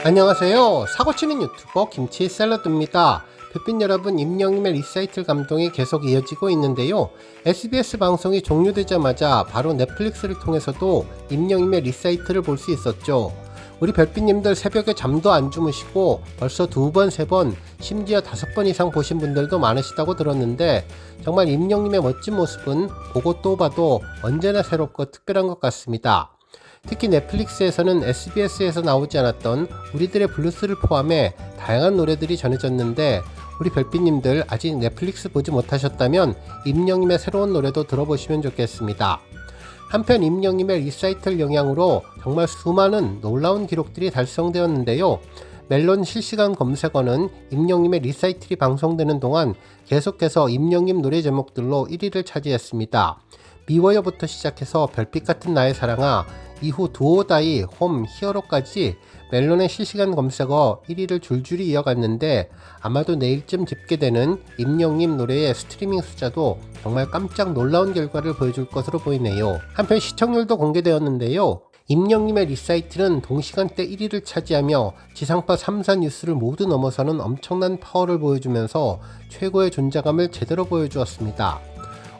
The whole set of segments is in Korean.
안녕하세요. 사고치는 유튜버 김치 샐러드입니다. 햇빛 여러분, 임영임의 리사이틀 감동이 계속 이어지고 있는데요. SBS 방송이 종료되자마자 바로 넷플릭스를 통해서도 임영임의 리사이틀을 볼 수 있었죠. 우리 별빛님들 새벽에 잠도 안 주무시고 벌써 2번, 3번, 심지어 5번 이상 보신 분들도 많으시다고 들었는데, 정말 임영임의 멋진 모습은 보고 또 봐도 언제나 새롭고 특별한 것 같습니다. 특히 넷플릭스에서는 SBS에서 나오지 않았던 우리들의 블루스를 포함해 다양한 노래들이 전해졌는데, 우리 별빛님들 아직 넷플릭스 보지 못하셨다면 임영임의 새로운 노래도 들어보시면 좋겠습니다. 한편 임영임의 리사이틀 영향으로 정말 수많은 놀라운 기록들이 달성되었는데요. 멜론 실시간 검색어는 임영임의 리사이틀이 방송되는 동안 계속해서 임영임 노래 제목들로 1위를 차지했습니다. 미워요부터 시작해서 별빛 같은 나의 사랑아, 이후 두오다이, 홈, 히어로까지 멜론의 실시간 검색어 1위를 줄줄이 이어갔는데, 아마도 내일쯤 집계되는 임영임 노래의 스트리밍 숫자도 정말 깜짝 놀라운 결과를 보여줄 것으로 보이네요. 한편 시청률도 공개되었는데요. 임영임의 리사이틀은 동시간대 1위를 차지하며 지상파 3사 뉴스를 모두 넘어서는 엄청난 파워를 보여주면서 최고의 존재감을 제대로 보여주었습니다.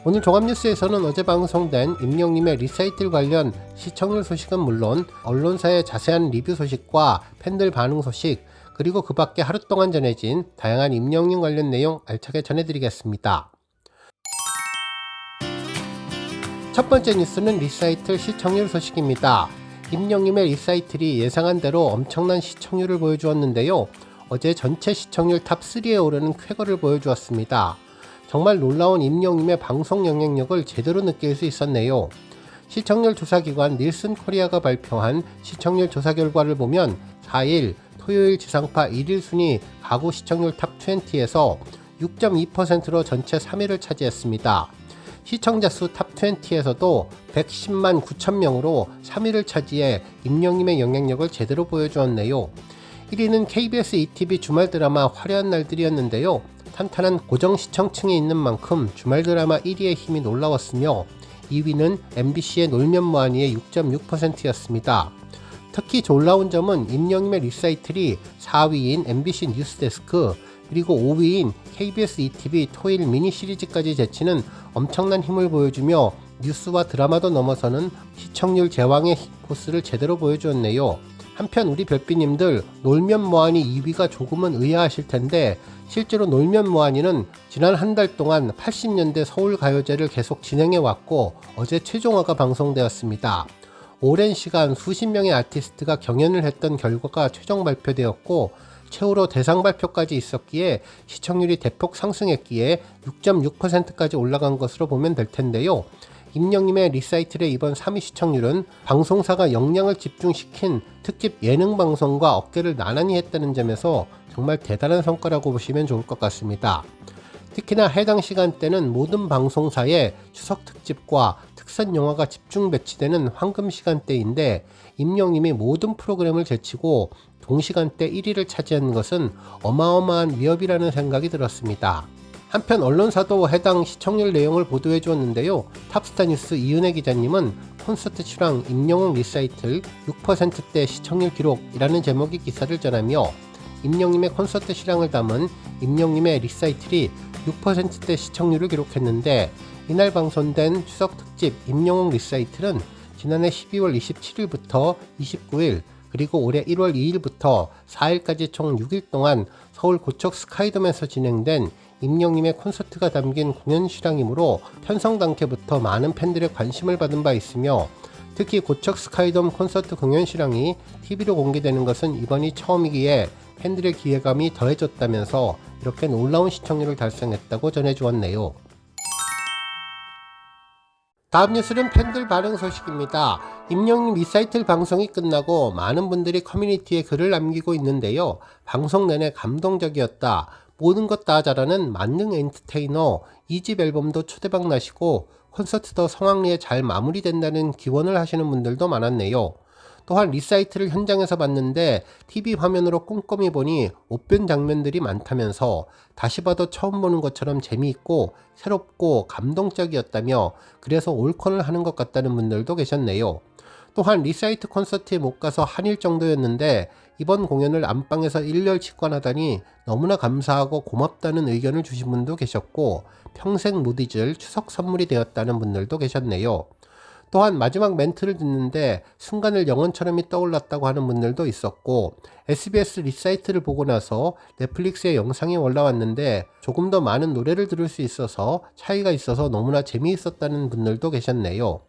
오늘 종합뉴스에서는 어제 방송된 임영임의 리사이틀 관련 시청률 소식은 물론 언론사의 자세한 리뷰 소식과 팬들 반응 소식, 그리고 그 밖에 하루 동안 전해진 다양한 임영임 관련 내용 알차게 전해드리겠습니다. 첫 번째 뉴스는 리사이틀 시청률 소식입니다. 임영임의 리사이틀이 예상한 대로 엄청난 시청률을 보여주었는데요. 어제 전체 시청률 탑3에 오르는 쾌거를 보여주었습니다. 정말 놀라운 임영임의 방송 영향력을 제대로 느낄 수 있었네요. 시청률 조사기관 닐슨 코리아가 발표한 시청률 조사 결과를 보면 4일 토요일 지상파 1일 순위 가구 시청률 탑20에서 6.2%로 전체 3위를 차지했습니다. 시청자 수 탑20에서도 110만 9천 명으로 3위를 차지해 임영임의 영향력을 제대로 보여주었네요. 1위는 KBS ETV 주말 드라마 화려한 날들이었는데요. 탄탄한 고정 시청층이 있는 만큼 주말 드라마 1위의 힘이 놀라웠으며, 2위는 MBC의 놀면 뭐하니의 6.6%였습니다. 특히 놀라운 점은 임영임의 리사이틀이 4위인 MBC 뉴스데스크, 그리고 5위인 KBS ETV 토일 미니 시리즈까지 제치는 엄청난 힘을 보여주며 뉴스와 드라마도 넘어서는 시청률 제왕의 포스를 제대로 보여주었네요. 한편 우리 별빛님들, 놀면 뭐하니 2위가 조금은 의아하실 텐데, 실제로 놀면 뭐하니는 지난 한 달 동안 80년대 서울가요제를 계속 진행해왔고 어제 최종화가 방송되었습니다. 오랜 시간 수십 명의 아티스트가 경연을 했던 결과가 최종 발표되었고, 최후로 대상 발표까지 있었기에 시청률이 대폭 상승했기에 6.6%까지 올라간 것으로 보면 될 텐데요. 임영임의 리사이틀의 이번 3위 시청률은 방송사가 역량을 집중시킨 특집 예능 방송과 어깨를 나란히 했다는 점에서 정말 대단한 성과라고 보시면 좋을 것 같습니다. 특히나 해당 시간대는 모든 방송사의 추석 특집과 특선 영화가 집중 배치되는 황금 시간대인데, 임영임이 모든 프로그램을 제치고 동시간대 1위를 차지한 것은 어마어마한 위협이라는 생각이 들었습니다. 한편 언론사도 해당 시청률 내용을 보도해 주었는데요. 탑스타뉴스 이은혜 기자님은 콘서트 출항 임영웅 리사이틀 6%대 시청률 기록이라는 제목의 기사를 전하며, 임영임의 콘서트 실황을 담은 임영임의 리사이틀이 6%대 시청률을 기록했는데, 이날 방송된 추석 특집 임영웅 리사이틀은 지난해 12월 27일부터 29일, 그리고 올해 1월 2일부터 4일까지 총 6일 동안 서울 고척 스카이돔에서 진행된 임영임의 콘서트가 담긴 공연 실황이므로 편성당캐부터 많은 팬들의 관심을 받은 바 있으며, 특히 고척 스카이돔 콘서트 공연 실황이 TV로 공개되는 것은 이번이 처음이기에 팬들의 기대감이 더해졌다면서 이렇게 놀라운 시청률을 달성했다고 전해주었네요. 다음 뉴스는 팬들 반응 소식입니다. 임영임 리사이틀 방송이 끝나고 많은 분들이 커뮤니티에 글을 남기고 있는데요. 방송 내내 감동적이었다. 모든 것 다 잘하는 만능 엔터테이너, 2집 앨범도 초대박 나시고 콘서트도 성황리에 잘 마무리된다는 기원을 하시는 분들도 많았네요. 또한 리사이틀을 현장에서 봤는데 TV 화면으로 꼼꼼히 보니 못본 장면들이 많다면서 다시 봐도 처음 보는 것처럼 재미있고 새롭고 감동적이었다며, 그래서 올콘을 하는 것 같다는 분들도 계셨네요. 또한 리사이트 콘서트에 못 가서 한일 정도였는데 이번 공연을 안방에서 일렬 직관하다니 너무나 감사하고 고맙다는 의견을 주신 분도 계셨고, 평생 못 잊을 추석 선물이 되었다는 분들도 계셨네요. 또한 마지막 멘트를 듣는데 순간을 영혼처럼이 떠올랐다고 하는 분들도 있었고, SBS 리사이트를 보고 나서 넷플릭스에 영상이 올라왔는데 조금 더 많은 노래를 들을 수 있어서 차이가 있어서 너무나 재미있었다는 분들도 계셨네요.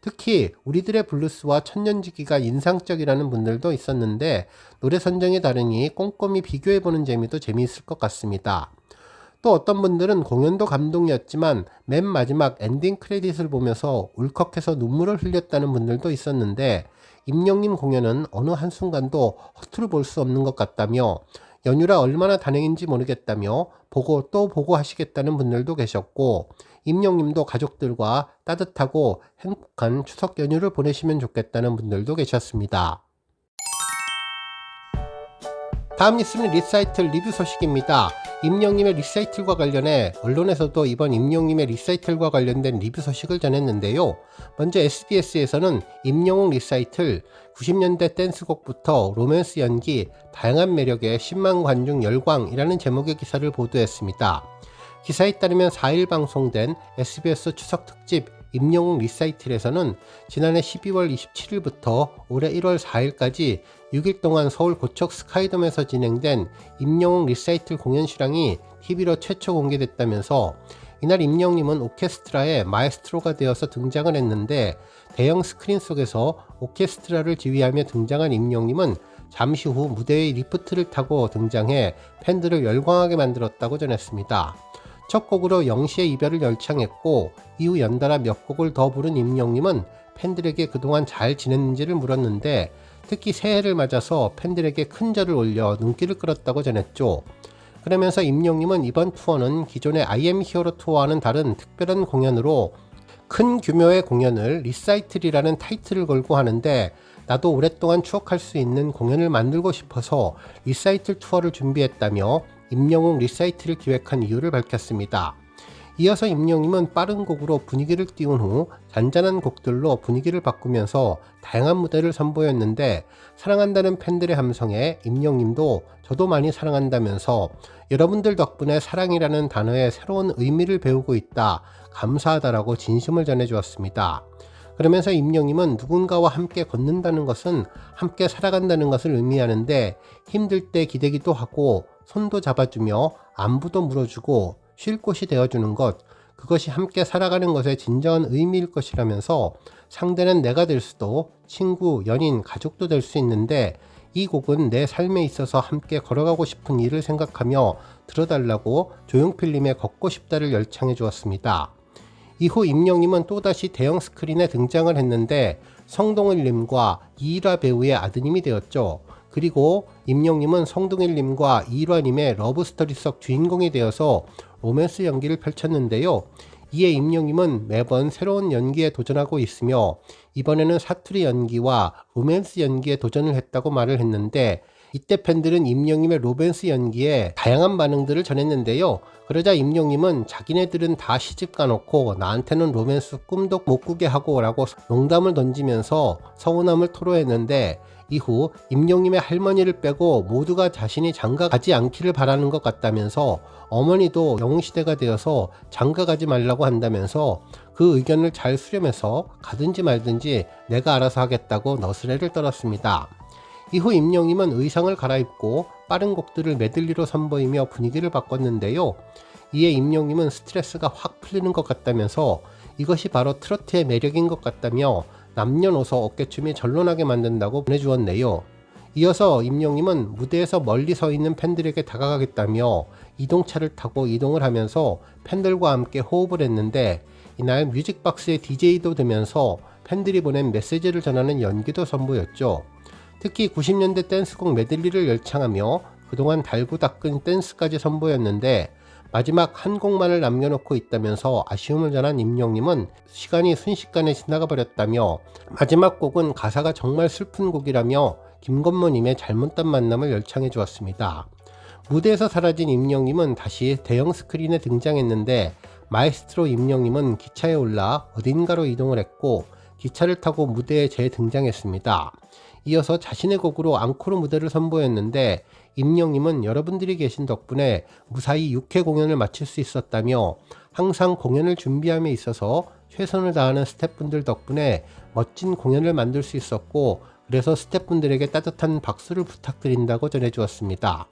특히 우리들의 블루스와 천년지기가 인상적이라는 분들도 있었는데, 노래 선정이 다르니 꼼꼼히 비교해보는 재미도 재미있을 것 같습니다. 또 어떤 분들은 공연도 감동이었지만 맨 마지막 엔딩 크레딧을 보면서 울컥해서 눈물을 흘렸다는 분들도 있었는데, 임영님 공연은 어느 한순간도 허투루 볼 수 없는 것 같다며, 연휴라 얼마나 단행인지 모르겠다며 보고 또 보고 하시겠다는 분들도 계셨고, 임영님도 가족들과 따뜻하고 행복한 추석 연휴를 보내시면 좋겠다는 분들도 계셨습니다. 다음 뉴스는 리사이틀 리뷰 소식입니다. 임영님의 리사이틀과 관련해 언론에서도 이번 임영님의 리사이틀과 관련된 리뷰 소식을 전했는데요. 먼저 SBS에서는 임영웅 리사이틀 90년대 댄스곡부터 로맨스 연기, 다양한 매력의 10만 관중 열광이라는 제목의 기사를 보도했습니다. 기사에 따르면 4일 방송된 SBS 추석 특집 임영웅 리사이틀에서는 지난해 12월 27일부터 올해 1월 4일까지 6일 동안 서울 고척 스카이돔에서 진행된 임영웅 리사이틀 공연 실황이 TV로 최초 공개됐다면서, 이날 임영웅님은 오케스트라의 마에스트로가 되어서 등장을 했는데, 대형 스크린 속에서 오케스트라를 지휘하며 등장한 임영웅님은 잠시 후 무대의 리프트를 타고 등장해 팬들을 열광하게 만들었다고 전했습니다. 첫 곡으로 영시의 이별을 열창했고, 이후 연달아 몇 곡을 더 부른 임영웅님은 팬들에게 그동안 잘 지냈는지를 물었는데, 특히 새해를 맞아서 팬들에게 큰 절을 올려 눈길을 끌었다고 전했죠. 그러면서 임영웅님은 이번 투어는 기존의 I am 히어로 투어와는 다른 특별한 공연으로 큰 규모의 공연을 리사이틀이라는 타이틀을 걸고 하는데, 나도 오랫동안 추억할 수 있는 공연을 만들고 싶어서 리사이틀 투어를 준비했다며 임영웅 리사이틀을 기획한 이유를 밝혔습니다. 이어서 임영웅님은 빠른 곡으로 분위기를 띄운 후 잔잔한 곡들로 분위기를 바꾸면서 다양한 무대를 선보였는데, 사랑한다는 팬들의 함성에 임영웅님도 저도 많이 사랑한다면서 여러분들 덕분에 사랑이라는 단어의 새로운 의미를 배우고 있다, 감사하다라고 진심을 전해주었습니다. 그러면서 임영웅님은 누군가와 함께 걷는다는 것은 함께 살아간다는 것을 의미하는데, 힘들 때 기대기도 하고 손도 잡아주며 안부도 물어주고 쉴 곳이 되어주는 것, 그것이 함께 살아가는 것의 진정한 의미일 것이라면서, 상대는 내가 될 수도 친구, 연인, 가족도 될 수 있는데 이 곡은 내 삶에 있어서 함께 걸어가고 싶은 일을 생각하며 들어달라고 조용필님의 걷고 싶다를 열창해 주었습니다. 이후 임영웅님은 또다시 대형 스크린에 등장을 했는데 성동일님과 이일화 배우의 아드님이 되었죠. 그리고 임영웅님은 성동일님과 이일화님의 러브스토리 속 주인공이 되어서 로맨스 연기를 펼쳤는데요. 이에 임영웅님은 매번 새로운 연기에 도전하고 있으며 이번에는 사투리 연기와 로맨스 연기에 도전을 했다고 말을 했는데, 이때 팬들은 임영웅님의 로맨스 연기에 다양한 반응들을 전했는데요. 그러자 임영웅님은 자기네들은 다 시집 가놓고 나한테는 로맨스 꿈도 못 꾸게 하고 라고 농담을 던지면서 서운함을 토로했는데, 이후 임영웅님의 할머니를 빼고 모두가 자신이 장가 가지 않기를 바라는 것 같다면서 어머니도 영웅시대가 되어서 장가 가지 말라고 한다면서 그 의견을 잘 수렴해서 가든지 말든지 내가 알아서 하겠다고 너스레를 떨었습니다. 이후 임영웅님은 의상을 갈아입고 빠른 곡들을 메들리로 선보이며 분위기를 바꿨는데요. 이에 임영웅님은 스트레스가 확 풀리는 것 같다면서 이것이 바로 트로트의 매력인 것 같다며 남녀노소 어깨춤이 절로나게 만든다고 보내주었네요. 이어서 임영웅님은 무대에서 멀리 서 있는 팬들에게 다가가겠다며 이동차를 타고 이동을 하면서 팬들과 함께 호흡을 했는데, 이날 뮤직박스의 DJ도 되면서 팬들이 보낸 메시지를 전하는 연기도 선보였죠. 특히 90년대 댄스곡 메들리를 열창하며 그동안 달고 닦은 댄스까지 선보였는데, 마지막 한 곡만을 남겨놓고 있다면서 아쉬움을 전한 임영웅님은 시간이 순식간에 지나가 버렸다며 마지막 곡은 가사가 정말 슬픈 곡이라며 김건모님의 잘못된 만남을 열창해 주었습니다. 무대에서 사라진 임영웅님은 다시 대형 스크린에 등장했는데, 마에스트로 임영웅님은 기차에 올라 어딘가로 이동을 했고, 기차를 타고 무대에 재등장했습니다. 이어서 자신의 곡으로 앙코르 무대를 선보였는데 임영님은 여러분들이 계신 덕분에 무사히 6회 공연을 마칠 수 있었다며 항상 공연을 준비함에 있어서 최선을 다하는 스태프분들 덕분에 멋진 공연을 만들 수 있었고 그래서 스태프분들에게 따뜻한 박수를 부탁드린다고 전해주었습니다.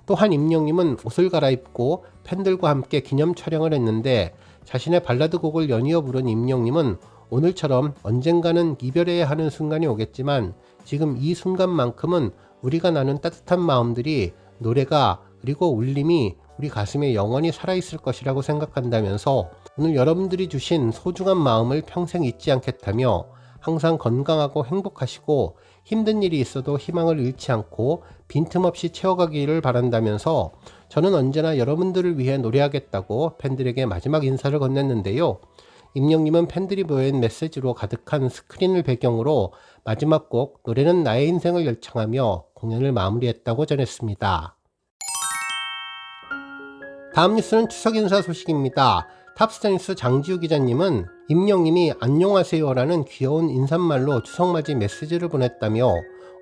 또한 임영님은 옷을 갈아입고 팬들과 함께 기념 촬영을 했는데 자신의 발라드 곡을 연이어 부른 임영님은 오늘처럼 언젠가는 이별해야 하는 순간이 오겠지만 지금 이 순간만큼은 우리가 나눈 따뜻한 마음들이 노래가 그리고 울림이 우리 가슴에 영원히 살아있을 것이라고 생각한다면서 오늘 여러분들이 주신 소중한 마음을 평생 잊지 않겠다며 항상 건강하고 행복하시고 힘든 일이 있어도 희망을 잃지 않고 빈틈없이 채워가기를 바란다면서 저는 언제나 여러분들을 위해 노래하겠다고 팬들에게 마지막 인사를 건넸는데요. 임영님은 팬들이 보낸 메시지로 가득한 스크린을 배경으로 마지막 곡 노래는 나의 인생을 열창하며 공연을 마무리했다고 전했습니다. 다음 뉴스는 추석 인사 소식입니다. 탑스타뉴스 장지우 기자님은 임영님이 안녕하세요라는 귀여운 인사말로 추석맞이 메시지를 보냈다며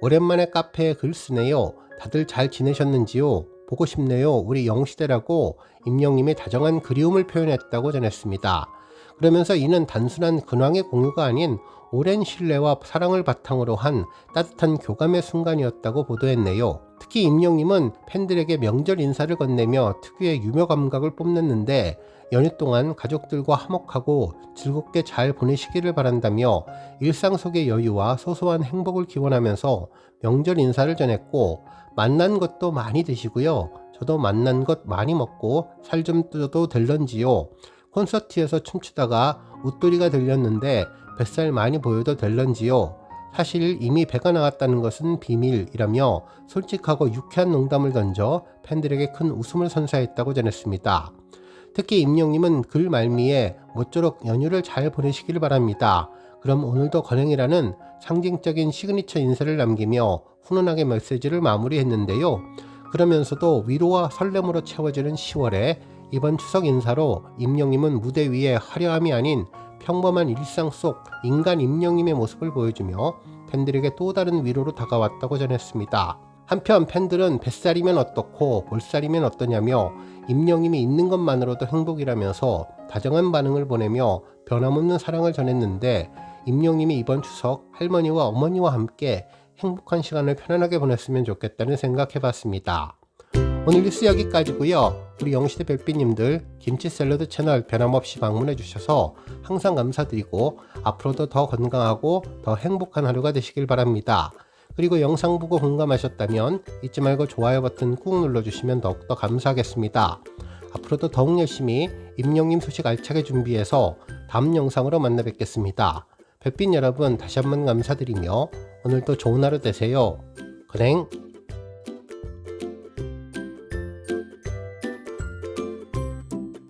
오랜만에 카페에 글 쓰네요. 다들 잘 지내셨는지요? 보고 싶네요. 우리 영시대라고 임영님이 다정한 그리움을 표현했다고 전했습니다. 그러면서 이는 단순한 근황의 공유가 아닌 오랜 신뢰와 사랑을 바탕으로 한 따뜻한 교감의 순간이었다고 보도했네요. 특히 임영님은 팬들에게 명절 인사를 건네며 특유의 유머 감각을 뽐냈는데 연휴 동안 가족들과 화목하고 즐겁게 잘 보내시기를 바란다며 일상 속의 여유와 소소한 행복을 기원하면서 명절 인사를 전했고 만난 것도 많이 드시고요. 저도 만난 것 많이 먹고 살 좀 쪄도 될런지요. 콘서트에서 춤추다가 웃돌이가 들렸는데 뱃살 많이 보여도 될런지요. 사실 이미 배가 나왔다는 것은 비밀이라며 솔직하고 유쾌한 농담을 던져 팬들에게 큰 웃음을 선사했다고 전했습니다. 특히 임영님은 글 말미에 모쪼록 연휴를 잘 보내시길 바랍니다. 그럼 오늘도 건행이라는 상징적인 시그니처 인사를 남기며 훈훈하게 메시지를 마무리했는데요. 그러면서도 위로와 설렘으로 채워지는 10월에 이번 추석 인사로 임영님은 무대 위에 화려함이 아닌 평범한 일상 속 인간 임영님의 모습을 보여주며 팬들에게 또 다른 위로로 다가왔다고 전했습니다. 한편 팬들은 뱃살이면 어떻고 볼살이면 어떠냐며 임영님이 있는 것만으로도 행복이라면서 다정한 반응을 보내며 변함없는 사랑을 전했는데 임영님이 이번 추석 할머니와 어머니와 함께 행복한 시간을 편안하게 보냈으면 좋겠다는 생각해봤습니다. 오늘 뉴스 여기까지고요. 우리 영시대 별빛님들 김치 샐러드 채널 변함없이 방문해 주셔서 항상 감사드리고 앞으로도 더 건강하고 더 행복한 하루가 되시길 바랍니다. 그리고 영상 보고 공감하셨다면 잊지 말고 좋아요 버튼 꾹 눌러주시면 더욱더 감사하겠습니다. 앞으로도 더욱 열심히 임영님 소식 알차게 준비해서 다음 영상으로 만나 뵙겠습니다. 별빛 여러분 다시 한번 감사드리며 오늘도 좋은 하루 되세요. 건행!